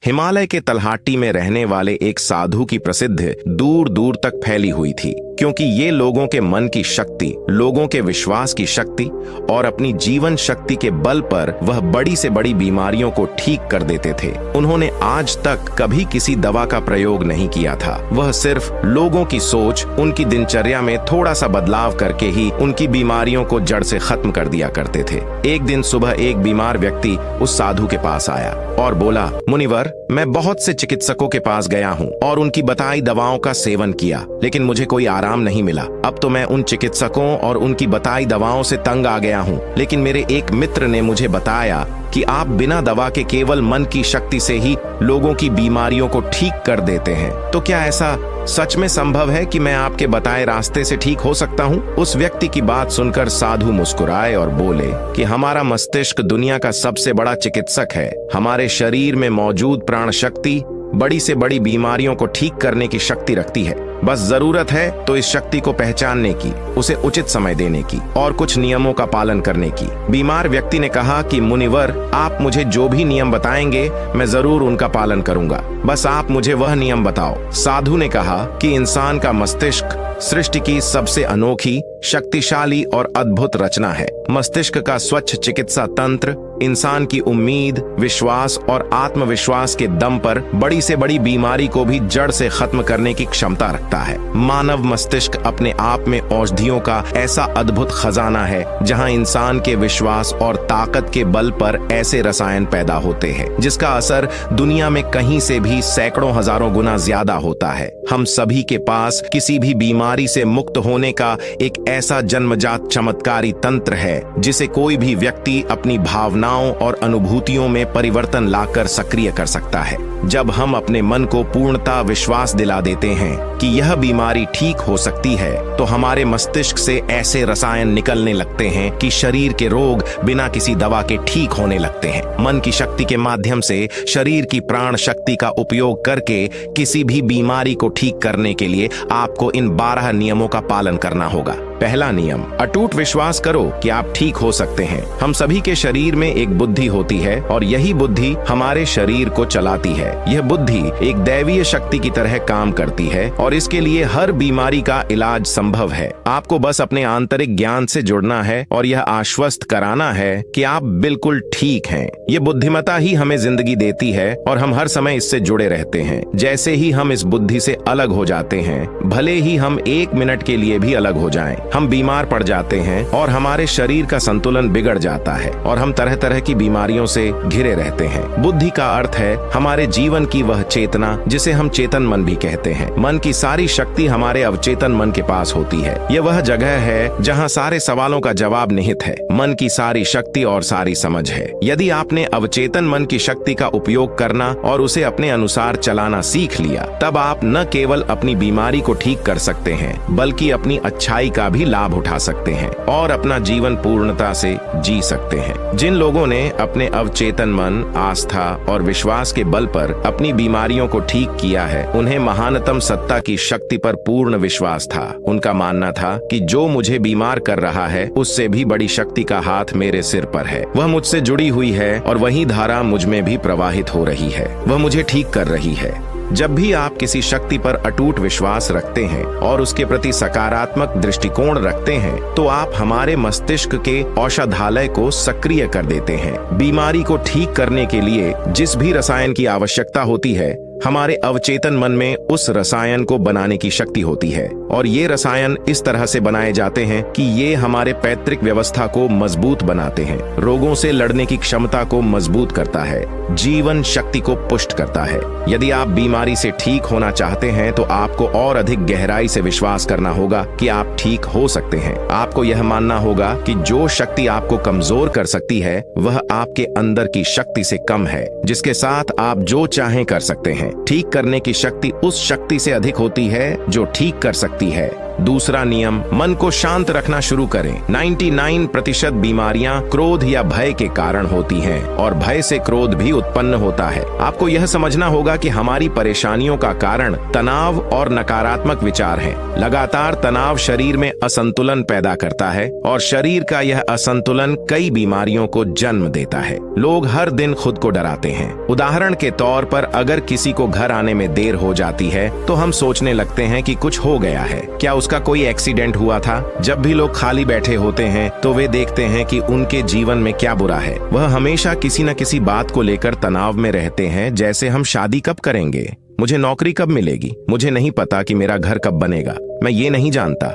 हिमालय के तलहटी में रहने वाले एक साधु की प्रसिद्धि दूर दूर तक फैली हुई थी, क्योंकि ये लोगों के मन की शक्ति, लोगों के विश्वास की शक्ति और अपनी जीवन शक्ति के बल पर वह बड़ी से बड़ी बीमारियों को ठीक कर देते थे। उन्होंने आज तक कभी किसी दवा का प्रयोग नहीं किया था। वह सिर्फ लोगों की सोच, उनकी दिनचर्या में थोड़ा सा बदलाव करके ही उनकी बीमारियों को जड़ से खत्म कर दिया करते थे। एक दिन सुबह एक बीमार व्यक्ति उस साधु के पास आया और बोला, मुनिवर, मैं बहुत से चिकित्सकों के पास गया हूँ और उनकी बताई दवाओं का सेवन किया, लेकिन मुझे कोई आराम नहीं मिला। अब तो मैं उन चिकित्सकों और उनकी बताई दवाओं से तंग आ गया हूँ। लेकिन मेरे एक मित्र ने मुझे बताया कि आप बिना दवा के केवल मन की शक्ति से ही लोगों की बीमारियों को ठीक कर देते हैं। तो क्या ऐसा सच में संभव है कि मैं आपके बताए रास्ते से ठीक हो सकता हूँ? उस व्यक्ति की बात सुनकर साधु मुस्कुराए और बोले कि हमारा मस्तिष्क दुनिया का सबसे बड़ा चिकित्सक है। हमारे शरीर में मौजूद प्राण शक्ति बड़ी से बड़ी बीमारियों को ठीक करने की शक्ति रखती है। बस जरूरत है तो इस शक्ति को पहचानने की, उसे उचित समय देने की और कुछ नियमों का पालन करने की। बीमार व्यक्ति ने कहा कि मुनिवर, आप मुझे जो भी नियम बताएंगे मैं जरूर उनका पालन करूंगा, बस आप मुझे वह नियम बताओ। साधु ने कहा कि इंसान का मस्तिष्क सृष्टि की सबसे अनोखी, शक्तिशाली और अद्भुत रचना है। मस्तिष्क का स्वच्छ चिकित्सा तंत्र इंसान की उम्मीद, विश्वास और आत्मविश्वास के दम पर बड़ी से बड़ी बीमारी को भी जड़ से खत्म करने की क्षमता रखता है। मानव मस्तिष्क अपने आप में औषधियों का ऐसा अद्भुत खजाना है, जहां इंसान के विश्वास और ताकत के बल पर ऐसे रसायन पैदा होते हैं जिसका असर दुनिया में कहीं से भी सैकड़ों हजारों गुना ज्यादा होता है। हम सभी के पास किसी भी बीमारी से मुक्त होने का एक ऐसा जन्मजात चमत्कारी तंत्र है जिसे कोई भी व्यक्ति अपनी भावनाओं और अनुभूतियों में परिवर्तन लाकर सक्रिय कर सकता है। जब हम अपने मन को पूर्णता विश्वास दिला देते हैं कि यह बीमारी ठीक हो सकती है, तो हमारे मस्तिष्क से ऐसे रसायन निकलने लगते हैं कि शरीर के रोग बिना किसी दवा के ठीक होने लगते हैं। मन की शक्ति के माध्यम से शरीर की प्राण शक्ति का उपयोग करके किसी भी बीमारी को ठीक करने के लिए आपको इन 12 नियमों का पालन करना होगा। पहला नियम, अटूट विश्वास करो कि आप ठीक हो सकते हैं। हम सभी के शरीर में एक बुद्धि होती है और यही बुद्धि हमारे शरीर को चलाती है। यह बुद्धि एक दैवीय शक्ति की तरह काम करती है और इसके लिए हर बीमारी का इलाज संभव है। आपको बस अपने आंतरिक ज्ञान से जुड़ना है और यह आश्वस्त कराना है कि आप बिल्कुल ठीक हैं। ये बुद्धिमत्ता ही हमें जिंदगी देती है और हम हर समय इससे जुड़े रहते हैं। जैसे ही हम इस बुद्धि से अलग हो जाते हैं, भले ही हम 1 मिनट के लिए भी अलग हो जाएं, हम बीमार पड़ जाते हैं और हमारे शरीर का संतुलन बिगड़ जाता है और हम तरह तरह की बीमारियों से घिरे रहते हैं। बुद्धि का अर्थ है हमारे जीवन की वह चेतना जिसे हम चेतन मन भी कहते हैं। मन की सारी शक्ति हमारे अवचेतन मन के पास होती है। यह वह जगह है जहां सारे सवालों का जवाब निहित है। मन की सारी शक्ति और सारी समझ है। यदि आपने अवचेतन मन की शक्ति का उपयोग करना और उसे अपने अनुसार चलाना सीख लिया, तब आप न केवल अपनी बीमारी को ठीक कर सकते हैं, बल्कि अपनी अच्छाई का भी लाभ उठा सकते हैं और अपना जीवन पूर्णता से जी सकते हैं। जिन लोगों ने अपने अवचेतन मन, आस्था और विश्वास के बल पर अपनी बीमारियों को ठीक किया है, उन्हें महानतम सत्ता की शक्ति पर पूर्ण विश्वास था। उनका मानना था कि जो मुझे बीमार कर रहा है, उससे भी बड़ी शक्ति का हाथ मेरे सिर पर है। वह मुझसे जुड़ी हुई है और वही धारा मुझ में भी प्रवाहित हो रही है। वह मुझे ठीक कर रही है। जब भी आप किसी शक्ति पर अटूट विश्वास रखते हैं और उसके प्रति सकारात्मक दृष्टिकोण रखते हैं, तो आप हमारे मस्तिष्क के औषधालय को सक्रिय कर देते हैं। बीमारी को ठीक करने के लिए जिस भी रसायन की आवश्यकता होती है, हमारे अवचेतन मन में उस रसायन को बनाने की शक्ति होती है और ये रसायन इस तरह से बनाए जाते हैं कि ये हमारे पैतृक व्यवस्था को मजबूत बनाते हैं, रोगों से लड़ने की क्षमता को मजबूत करता है, जीवन शक्ति को पुष्ट करता है। यदि आप बीमारी से ठीक होना चाहते हैं, तो आपको और अधिक गहराई से विश्वास करना होगा कि आप ठीक हो सकते हैं। आपको यह मानना होगा कि जो शक्ति आपको कमजोर कर सकती है, वह आपके अंदर की शक्ति से कम है, जिसके साथ आप जो चाहें कर सकते हैं। ठीक करने की शक्ति उस शक्ति से अधिक होती है जो ठीक कर सकती है। दूसरा नियम, मन को शांत रखना शुरू करें। 99% बीमारियां क्रोध या भय के कारण होती हैं और भय से क्रोध भी उत्पन्न होता है। आपको यह समझना होगा कि हमारी परेशानियों का कारण तनाव और नकारात्मक विचार हैं। लगातार तनाव शरीर में असंतुलन पैदा करता है और शरीर का यह असंतुलन कई बीमारियों को जन्म देता है। लोग हर दिन खुद को डराते हैं। उदाहरण के तौर पर अगर किसी को घर आने में देर हो जाती है तो हम सोचने लगते हैं कि कुछ हो गया है, क्या उसका कोई एक्सीडेंट हुआ था। जब भी लोग खाली बैठे होते हैं तो वे देखते हैं कि उनके जीवन में क्या बुरा है। वह हमेशा किसी न किसी बात को लेकर तनाव में रहते हैं, जैसे हम शादी कब करेंगे, मुझे नौकरी कब मिलेगी, मुझे नहीं पता कि मेरा घर कब बनेगा, मैं ये नहीं जानता,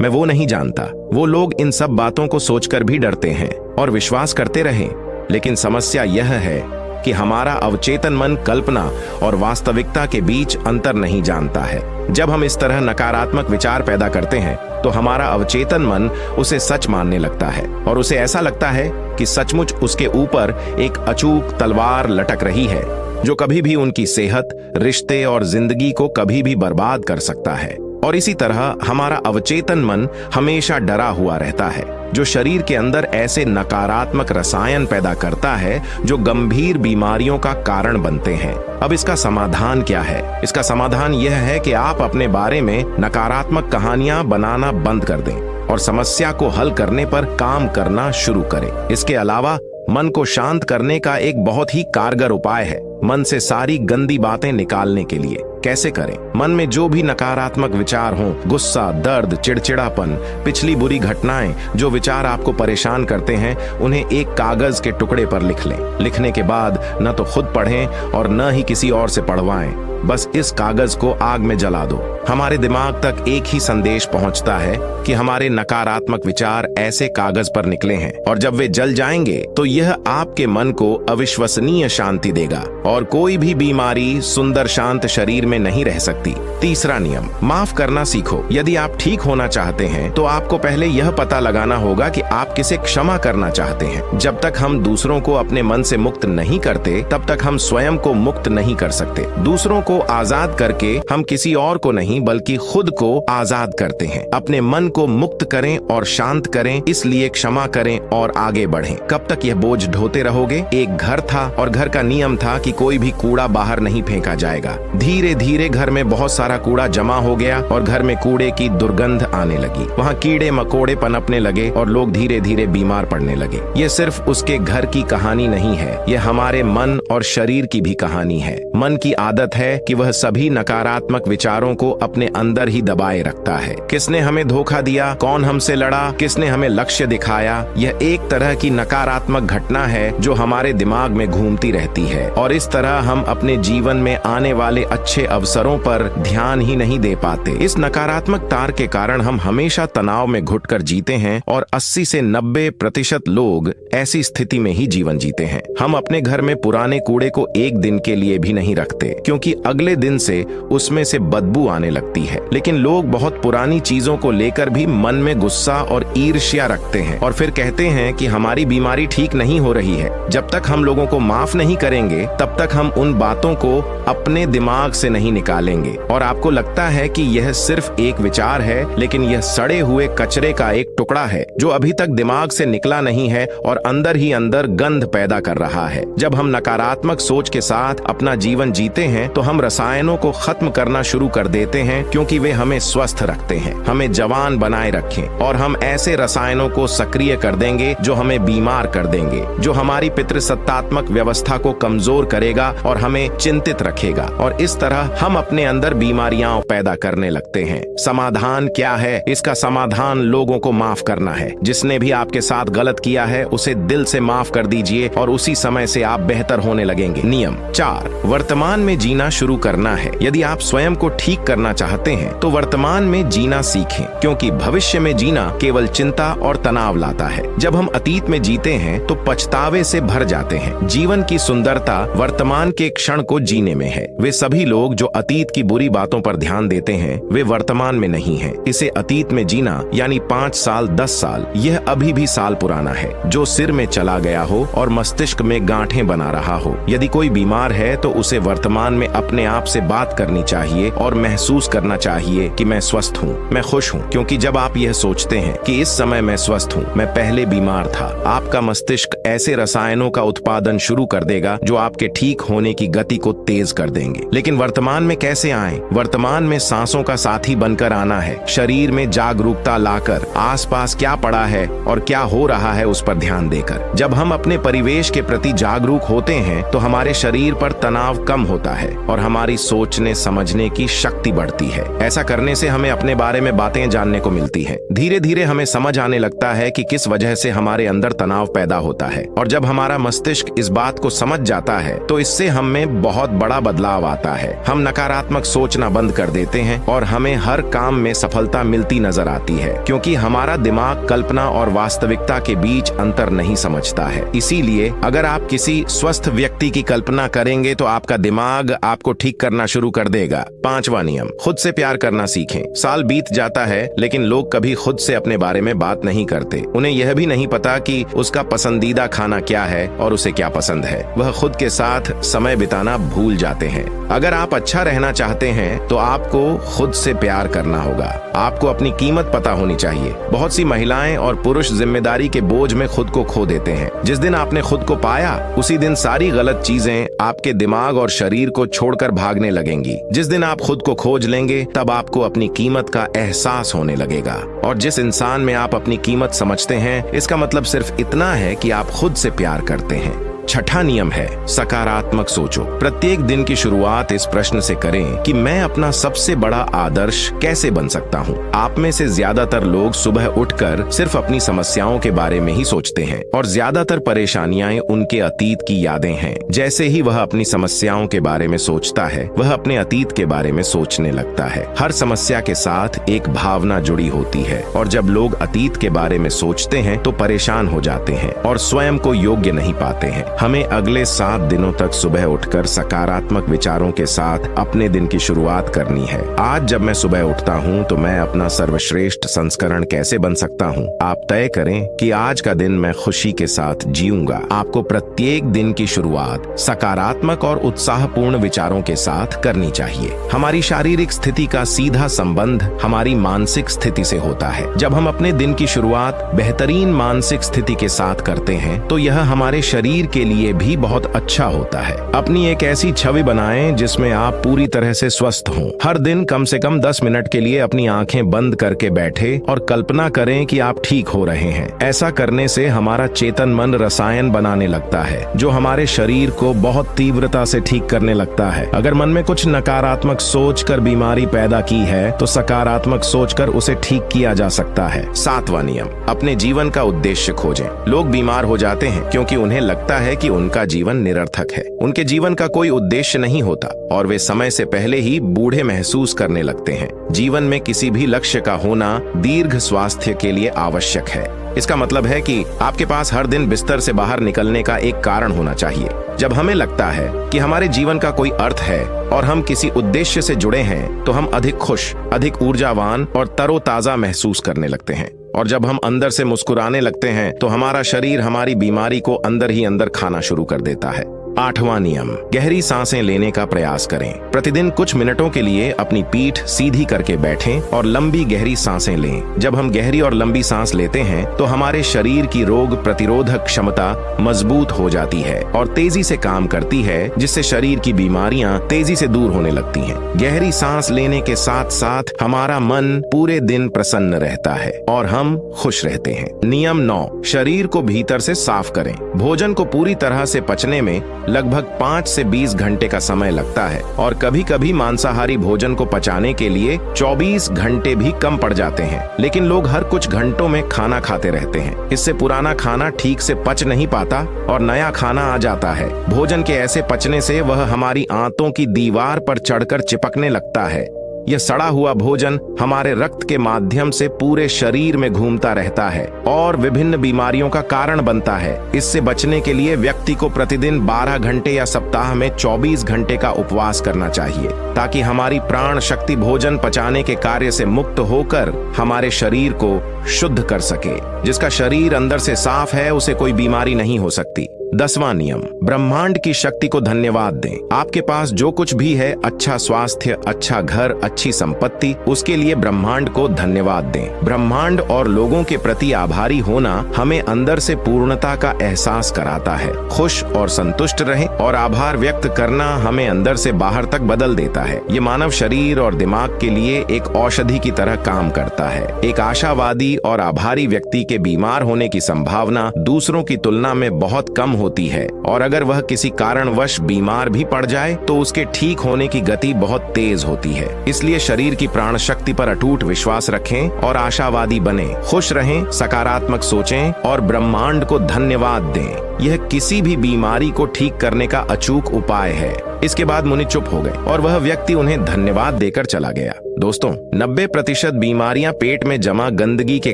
मैं वो नहीं जानता। वो लोग इन सब बातों को सोचकर भी डरते हैं और विश्वास करते रहें। लेकिन समस्या यह है कि हमारा अवचेतन मन कल्पना और वास्तविकता के बीच अंतर नहीं जानता है। जब हम इस तरह नकारात्मक विचार पैदा करते हैं तो हमारा अवचेतन मन उसे सच मानने लगता है और उसे ऐसा लगता है कि सचमुच उसके ऊपर एक अचूक तलवार लटक रही है जो कभी भी उनकी सेहत, रिश्ते और जिंदगी को कभी भी बर्बाद कर सकता है। और इसी तरह हमारा अवचेतन मन हमेशा डरा हुआ रहता है, जो शरीर के अंदर ऐसे नकारात्मक रसायन पैदा करता है जो गंभीर बीमारियों का कारण बनते हैं। अब इसका समाधान क्या है? इसका समाधान यह है कि आप अपने बारे में नकारात्मक कहानियां बनाना बंद कर दें और समस्या को हल करने पर काम करना शुरू करें। इसके अलावा मन को शांत करने का एक बहुत ही कारगर उपाय है मन से सारी गंदी बातें निकालने के लिए। कैसे करें? मन में जो भी नकारात्मक विचार हों, गुस्सा, दर्द, चिड़चिड़ापन, पिछली बुरी घटनाएं, जो विचार आपको परेशान करते हैं, उन्हें एक कागज के टुकड़े पर लिख लें। लिखने के बाद न तो खुद पढ़ें और न ही किसी और से पढ़वाएं। बस इस कागज को आग में जला दो। हमारे दिमाग तक एक ही संदेश पहुंचता है कि हमारे नकारात्मक विचार ऐसे कागज पर निकले हैं और जब वे जल जाएंगे तो यह आपके मन को अविश्वसनीय शांति देगा और कोई भी बीमारी सुंदर शांत शरीर में नहीं रह सकती। तीसरा नियम, माफ करना सीखो। यदि आप ठीक होना चाहते हैं तो आपको पहले यह पता लगाना होगा कि आप किसे क्षमा करना चाहते हैं। जब तक हम दूसरों को अपने मन से मुक्त नहीं करते तब तक हम स्वयं को मुक्त नहीं कर सकते। दूसरों को आजाद करके हम किसी और को नहीं बल्कि खुद को आजाद करते हैं। अपने मन को मुक्त करें और शांत करें, इसलिए क्षमा करें और आगे बढ़ें। कब तक यह बोझ ढोते रहोगे? एक घर था और घर का नियम था कि कोई भी कूड़ा बाहर नहीं फेंका जाएगा। धीरे धीरे घर में बहुत सारा कूड़ा जमा हो गया और घर में कूड़े की दुर्गंध आने लगी। वहाँ कीड़े मकोड़े पनपने लगे और लोग धीरे धीरे बीमार पड़ने लगे। ये सिर्फ उसके घर की कहानी नहीं है, यह हमारे मन और शरीर की भी कहानी है। मन की आदत है कि वह सभी नकारात्मक विचारों को अपने अंदर ही दबाए रखता है। किसने हमें धोखा दिया, कौन हमसे लड़ा, किसने हमें लक्ष्य दिखाया, यह एक तरह की नकारात्मक घटना है जो हमारे दिमाग में घूमती रहती है और इस तरह हम अपने जीवन में आने वाले अच्छे अवसरों पर ध्यान ही नहीं दे पाते। इस नकारात्मक तार के कारण हम हमेशा तनाव में घुटकर जीते हैं और 80 से 90% लोग ऐसी स्थिति में ही जीवन जीते हैं। हम अपने घर में पुराने कूड़े को एक दिन के लिए भी नहीं रखते क्योंकि अगले दिन से उसमें से बदबू आने लगती है। लेकिन लोग बहुत पुरानी चीजों को लेकर भी मन में गुस्सा और ईर्ष्या रखते हैं और फिर कहते हैं कि हमारी बीमारी ठीक नहीं हो रही है। जब तक हम लोगों को माफ नहीं करेंगे तब तक हम उन बातों को अपने दिमाग से नहीं निकालेंगे और आपको लगता है कि यह सिर्फ एक विचार है, लेकिन यह सड़े हुए कचरे का एक टुकड़ा है जो अभी तक दिमाग से निकला नहीं है और अंदर ही अंदर गंध पैदा कर रहा है। जब हम नकारात्मक सोच के साथ अपना जीवन जीते हैं तो हम रसायनों को खत्म करना शुरू कर देते हैं क्योंकि वे हमें स्वस्थ रखते हैं, हमें जवान बनाए रखें, और हम ऐसे रसायनों को सक्रिय कर देंगे जो हमें बीमार कर देंगे, जो हमारी पितृसत्तात्मक व्यवस्था को कमजोर करेगा और हमें चिंतित रखेगा और इस तरह हम अपने अंदर बीमारियां पैदा करने लगते हैं। समाधान क्या है? इसका समाधान लोगों को माफ करना है। जिसने भी आपके साथ गलत किया है उसे दिल से माफ कर दीजिए और उसी समय से आप बेहतर होने लगेंगे। नियम 4, वर्तमान में जीना शुरू करना है। यदि आप स्वयं को ठीक करना चाहते हैं तो वर्तमान में जीना सीखें क्योंकि क्योंकि भविष्य में जीना केवल चिंता और तनाव लाता है। जब हम अतीत में जीते हैं तो पछतावे से भर जाते हैं। जीवन की सुंदरता वर्तमान के क्षण को जीने में है। वे सभी लोग जो अतीत की बुरी बातों पर ध्यान देते हैं वे वर्तमान में नहीं हैं। इसे अतीत में जीना यानी 5 साल 10 साल, यह अभी भी साल पुराना है जो सिर में चला गया हो और मस्तिष्क में गांठें बना रहा हो। यदि कोई बीमार है तो उसे वर्तमान में अपने आप से बात करनी चाहिए और महसूस करना चाहिए कि मैं स्वस्थ हूँ, मैं खुश हूँ। क्योंकि जब आप यह सोचते हैं कि इस समय मैं स्वस्थ हूँ, मैं पहले बीमार था, आपका मस्तिष्क ऐसे रसायनों का उत्पादन शुरू कर देगा जो आपके ठीक होने की गति को तेज कर देंगे। लेकिन वर्तमान में कैसे आएं? वर्तमान में सांसों का साथी बनकर आना है, शरीर में जागरूकता लाकर, आसपास क्या पड़ा है और क्या हो रहा है उस पर ध्यान देकर। जब हम अपने परिवेश के प्रति जागरूक होते हैं तो हमारे शरीर पर तनाव कम होता है और हमारी सोचने समझने की शक्ति बढ़ती है। ऐसा करने से हमें अपने बारे में बातें जानने को मिलती है। धीरे धीरे हमें समझ आने लगता है कि किस वजह से हमारे अंदर तनाव पैदा होता है, और जब हमारा मस्तिष्क इस बात को समझ जाता है तो इससे हम में बहुत बड़ा बदलाव आता है। हम नकारात्मक सोचना बंद कर देते हैं और हमें हर काम में सफलता मिलती नजर आती है, क्योंकि हमारा दिमाग कल्पना और वास्तविकता के बीच अंतर नहीं समझता है। इसीलिए अगर आप किसी स्वस्थ व्यक्ति की कल्पना करेंगे तो आपका दिमाग आपको ठीक करना शुरू कर देगा। 5वां नियम, खुद से प्यार करना सीखें। साल बीत जाता है लेकिन लोग कभी खुद से अपने बारे में बात नहीं करते। उन्हें यह भी नहीं पता कि उसका पसंदीदा खाना क्या है और उसे क्या पसंद है। वह खुद के साथ समय बिताना भूल जाते हैं। अगर आप अच्छा रहना चाहते हैं तो आपको खुद से प्यार करना होगा। आपको अपनी कीमत पता होनी चाहिए। बहुत सी महिलाएं और पुरुष जिम्मेदारी के बोझ में खुद को खो देते हैं। जिस दिन आपने खुद को पाया उसी दिन सारी गलत चीजें आपके दिमाग और शरीर को छोड़कर भागने लगेंगी। जिस दिन आप खुद को खोज लेंगे तब आपको अपनी कीमत का एहसास होने लगेगा। और जिस इंसान में आप अपनी कीमत समझते हैं, इसका मतलब सिर्फ इतना है कि आप खुद से प्यार करते हैं। 6वां नियम है सकारात्मक सोचो। प्रत्येक दिन की शुरुआत इस प्रश्न से करें कि मैं अपना सबसे बड़ा आदर्श कैसे बन सकता हूँ। आप में से ज्यादातर लोग सुबह उठकर सिर्फ अपनी समस्याओं के बारे में ही सोचते हैं और ज्यादातर परेशानियां उनके अतीत की यादें हैं। जैसे ही वह अपनी समस्याओं के बारे में सोचता है वह अपने अतीत के बारे में सोचने लगता है। हर समस्या के साथ एक भावना जुड़ी होती है और जब लोग अतीत के बारे में सोचते हैं तो परेशान हो जाते हैं और स्वयं को योग्य नहीं पाते हैं। हमें अगले 7 दिनों तक सुबह उठकर सकारात्मक विचारों के साथ अपने दिन की शुरुआत करनी है। आज जब मैं सुबह उठता हूँ तो मैं अपना सर्वश्रेष्ठ संस्करण कैसे बन सकता हूँ? आप तय करें कि आज का दिन मैं खुशी के साथ जीऊंगा। आपको प्रत्येक दिन की शुरुआत सकारात्मक और उत्साहपूर्ण विचारों के साथ करनी चाहिए। हमारी शारीरिक स्थिति का सीधा संबंध हमारी मानसिक स्थिति से होता है। जब हम अपने दिन की शुरुआत बेहतरीन मानसिक स्थिति के साथ करते हैं तो यह हमारे शरीर के लिए भी बहुत अच्छा होता है। अपनी एक ऐसी छवि बनाएं जिसमें आप पूरी तरह से स्वस्थ हों। हर दिन कम से कम 10 मिनट के लिए अपनी आंखें बंद करके बैठे और कल्पना करें कि आप ठीक हो रहे हैं। ऐसा करने से हमारा चेतन मन रसायन बनाने लगता है जो हमारे शरीर को बहुत तीव्रता से ठीक करने लगता है। अगर मन में कुछ नकारात्मक सोच कर बीमारी पैदा की है तो सकारात्मक सोचकर उसे ठीक किया जा सकता है। 7वां नियम, अपने जीवन का उद्देश्य खोजें। लोग बीमार हो जाते हैं क्योंकि उन्हें लगता है कि उनका जीवन निरर्थक है। उनके जीवन का कोई उद्देश्य नहीं होता और वे समय से पहले ही बूढ़े महसूस करने लगते हैं। जीवन में किसी भी लक्ष्य का होना दीर्घ स्वास्थ्य के लिए आवश्यक है। इसका मतलब है कि आपके पास हर दिन बिस्तर से बाहर निकलने का एक कारण होना चाहिए। जब हमें लगता है कि हमारे जीवन का कोई अर्थ है और हम किसी उद्देश्य से जुड़े हैं तो हम अधिक खुश, अधिक ऊर्जावान और तरोताजा महसूस करने लगते हैं। और जब हम अंदर से मुस्कुराने लगते हैं तो हमारा शरीर हमारी बीमारी को अंदर ही अंदर खाना शुरू कर देता है। 8वां नियम, गहरी सांसें लेने का प्रयास करें। प्रतिदिन कुछ मिनटों के लिए अपनी पीठ सीधी करके बैठें और लंबी गहरी सांसें लें। जब हम गहरी और लंबी सांस लेते हैं तो हमारे शरीर की रोग प्रतिरोधक क्षमता मजबूत हो जाती है और तेजी से काम करती है, जिससे शरीर की बीमारियां तेजी से दूर होने लगती हैं। गहरी सांस लेने के साथ साथ हमारा मन पूरे दिन प्रसन्न रहता है और हम खुश रहते हैं। नियम 9, शरीर को भीतर से साफ करें। भोजन को पूरी तरह से पचने में लगभग 5 से 20 घंटे का समय लगता है और कभी कभी मांसाहारी भोजन को पचाने के लिए 24 घंटे भी कम पड़ जाते हैं। लेकिन लोग हर कुछ घंटों में खाना खाते रहते हैं। इससे पुराना खाना ठीक से पच नहीं पाता और नया खाना आ जाता है। भोजन के ऐसे पचने से वह हमारी आंतों की दीवार पर चढ़कर चिपकने लगता है। यह सड़ा हुआ भोजन हमारे रक्त के माध्यम से पूरे शरीर में घूमता रहता है और विभिन्न बीमारियों का कारण बनता है। इससे बचने के लिए व्यक्ति को प्रतिदिन 12 घंटे या सप्ताह में 24 घंटे का उपवास करना चाहिए, ताकि हमारी प्राण शक्ति भोजन पचाने के कार्य से मुक्त होकर हमारे शरीर को शुद्ध कर सके। जिसका शरीर अंदर से साफ है उसे कोई बीमारी नहीं हो सकती। 10वां नियम, ब्रह्मांड की शक्ति को धन्यवाद दें। आपके पास जो कुछ भी है, अच्छा स्वास्थ्य, अच्छा घर, अच्छी संपत्ति, उसके लिए ब्रह्मांड को धन्यवाद दें। ब्रह्मांड और लोगों के प्रति आभारी होना हमें अंदर से पूर्णता का एहसास कराता है। खुश और संतुष्ट रहें और आभार व्यक्त करना हमें अंदर से बाहर तक बदल देता है। ये मानव शरीर और दिमाग के लिए एक औषधि की तरह काम करता है। एक आशावादी और आभारी व्यक्ति के बीमार होने की संभावना दूसरों की तुलना में बहुत कम होती है, और अगर वह किसी कारणवश बीमार भी पड़ जाए तो उसके ठीक होने की गति बहुत तेज होती है। इसलिए शरीर की प्राण शक्ति पर अटूट विश्वास रखें और आशावादी बने। खुश रहें, सकारात्मक सोचें और ब्रह्मांड को धन्यवाद दें। यह किसी भी बीमारी को ठीक करने का अचूक उपाय है। इसके बाद मुनि चुप हो गए और वह व्यक्ति उन्हें धन्यवाद देकर चला गया। दोस्तों, 90% बीमारियां पेट में जमा गंदगी के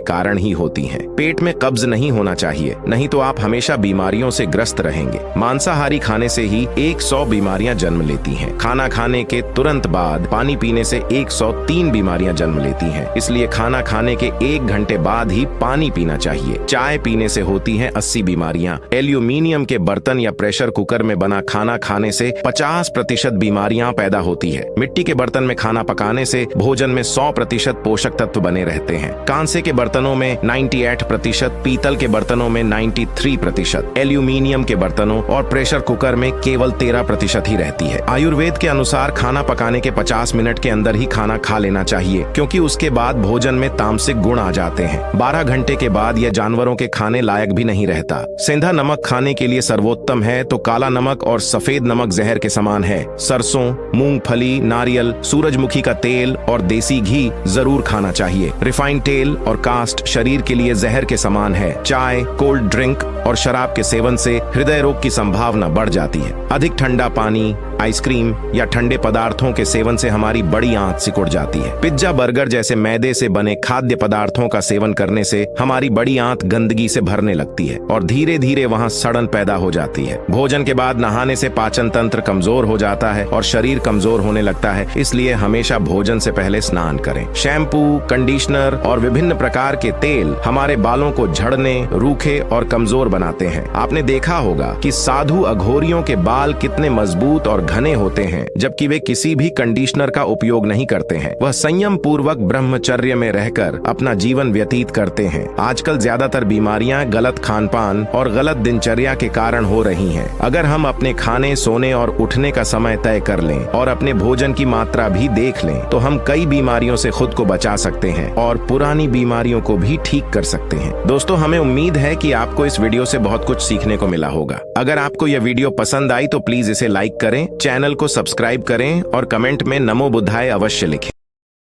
कारण ही होती हैं। पेट में कब्ज नहीं होना चाहिए, नहीं तो आप हमेशा बीमारियों से ग्रस्त रहेंगे। मांसाहारी खाने से ही 100 बीमारियां जन्म लेती हैं। खाना खाने के तुरंत बाद पानी पीने से 103 बीमारियां जन्म लेती हैं। इसलिए खाना खाने के 1 घंटे बाद ही पानी पीना चाहिए। चाय पीने से होती हैं 80 बीमारियां। एल्यूमिनियम के बर्तन या प्रेशर कुकर में बना खाना खाने से 50% बीमारियां पैदा होती है। मिट्टी के बर्तन में खाना पकाने से भोजन में 100% पोषक तत्व बने रहते हैं। कांसे के बर्तनों में 98%, पीतल के बर्तनों में 93%, एल्यूमिनियम के बर्तनों और प्रेशर कुकर में केवल 13% ही रहती है। आयुर्वेद के अनुसार खाना पकाने के 50 मिनट के अंदर ही खाना खा लेना चाहिए, क्योंकि उसके बाद भोजन में तामसिक गुण आ जाते हैं। 12 घंटे के बाद यह जानवरों के खाने लायक भी नहीं रहता। सेंधा नमक खाने के लिए सर्वोत्तम है, तो काला नमक और सफेद नमक जहर के समान है। सरसों, मूंगफली, नारियल, सूरजमुखी का तेल और देसी घी जरूर खाना चाहिए। रिफाइंड तेल और कास्ट शरीर के लिए जहर के समान है। चाय, कोल्ड ड्रिंक और शराब के सेवन से हृदय रोग की संभावना बढ़ जाती है। अधिक ठंडा पानी, आइसक्रीम या ठंडे पदार्थों के सेवन से हमारी बड़ी आंत सिकुड़ जाती है। पिज्जा, बर्गर जैसे मैदे से बने खाद्य पदार्थों का सेवन करने से हमारी बड़ी आंत गंदगी से भरने लगती है और धीरे धीरे वहां सड़न पैदा हो जाती है। भोजन के बाद नहाने से पाचन तंत्र कमजोर हो जाता है और शरीर कमजोर होने लगता है। इसलिए हमेशा भोजन से पहले स्नान करें। शैम्पू, कंडीशनर और विभिन्न प्रकार के तेल हमारे बालों को झड़ने, रूखे और कमजोर बनाते हैं। आपने देखा होगा कि साधु अघोरियों के बाल कितने मजबूत और घने होते हैं, जबकि वे किसी भी कंडीशनर का उपयोग नहीं करते हैं। वह संयम पूर्वक ब्रह्मचर्य में रहकर अपना जीवन व्यतीत करते हैं। आजकल ज्यादातर बीमारियां गलत खानपान और गलत दिनचर्या के कारण हो रही हैं। अगर हम अपने खाने, सोने और उठने का समय तय कर लें और अपने भोजन की मात्रा भी देख लें, तो हम कई बीमारियों से खुद को बचा सकते हैं और पुरानी बीमारियों को भी ठीक कर सकते हैं। दोस्तों, हमें उम्मीद है कि आपको इस वीडियो से बहुत कुछ सीखने को मिला होगा। अगर आपको यह वीडियो पसंद आई तो प्लीज इसे लाइक करें, चैनल को सब्सक्राइब करें और कमेंट में नमो बुद्धाय अवश्य लिखें।